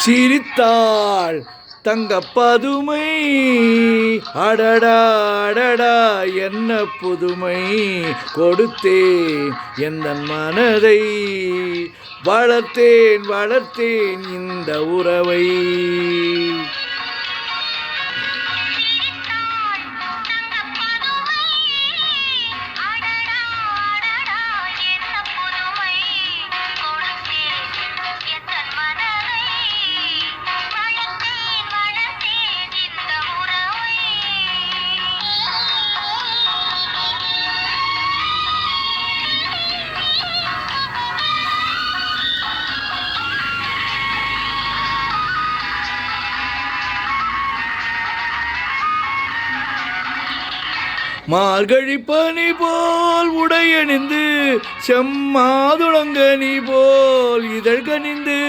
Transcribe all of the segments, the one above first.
சிரித்தாள் தங்க பதுமை. அடடா அடடா என்ன புதுமை, கொடுத்தேன் எந்த மனதை, வளர்த்தேன் வளர்த்தேன் இந்த உறவை. மார்கழி பனி போல் உடையணிந்து, செம்மாதுளங்கனி போல் இதழ் கனிந்து.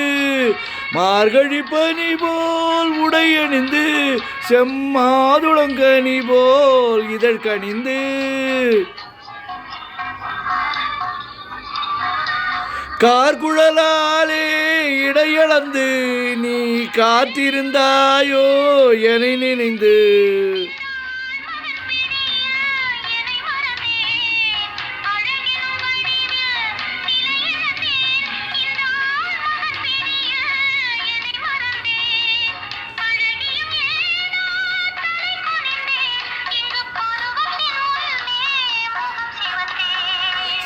மார்கழி பனி போல் உடையணிந்து, செம்மாதுளங்கனி போல் இதழ் கனிந்து. கார்குழலாலே இடையளந்து நீ காத்திருந்தாயோ என நினைந்து.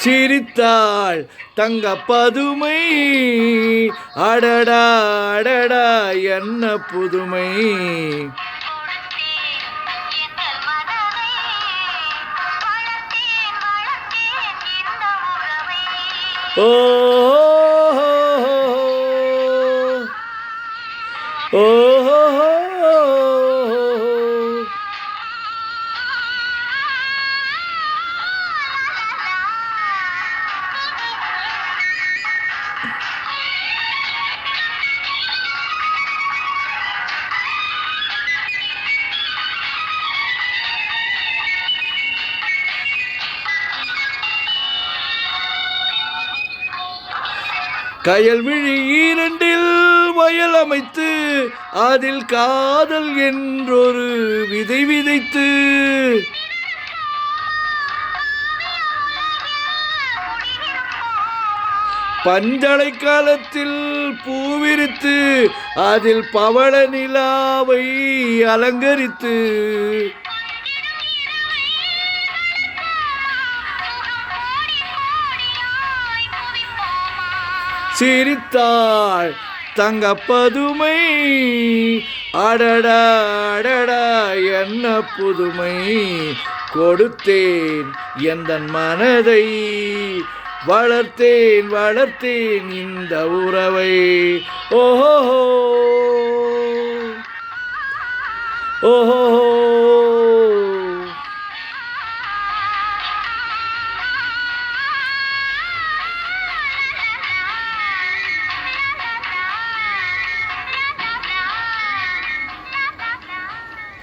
சிரித்தாள் தங்க பதுமை. அடடா அடடா என்ன புதுமை. ஓ ஓ கயல்விழி இரண்டில் வயல் அமைத்து, அதில் காதல் என்றொரு விதை விதைத்து. பஞ்சளை காலத்தில் பூவிரித்து, அதில் பவள நிலாவை அலங்கரித்து. சிரித்தாள் தங்க பதுமை. அடடா அடடா என்ன புதுமை, கொடுத்தேன் எந்த மனதை, வளர்த்தேன் வளர்த்தேன் இந்த உறவை. ஓஹோ ஓஹோ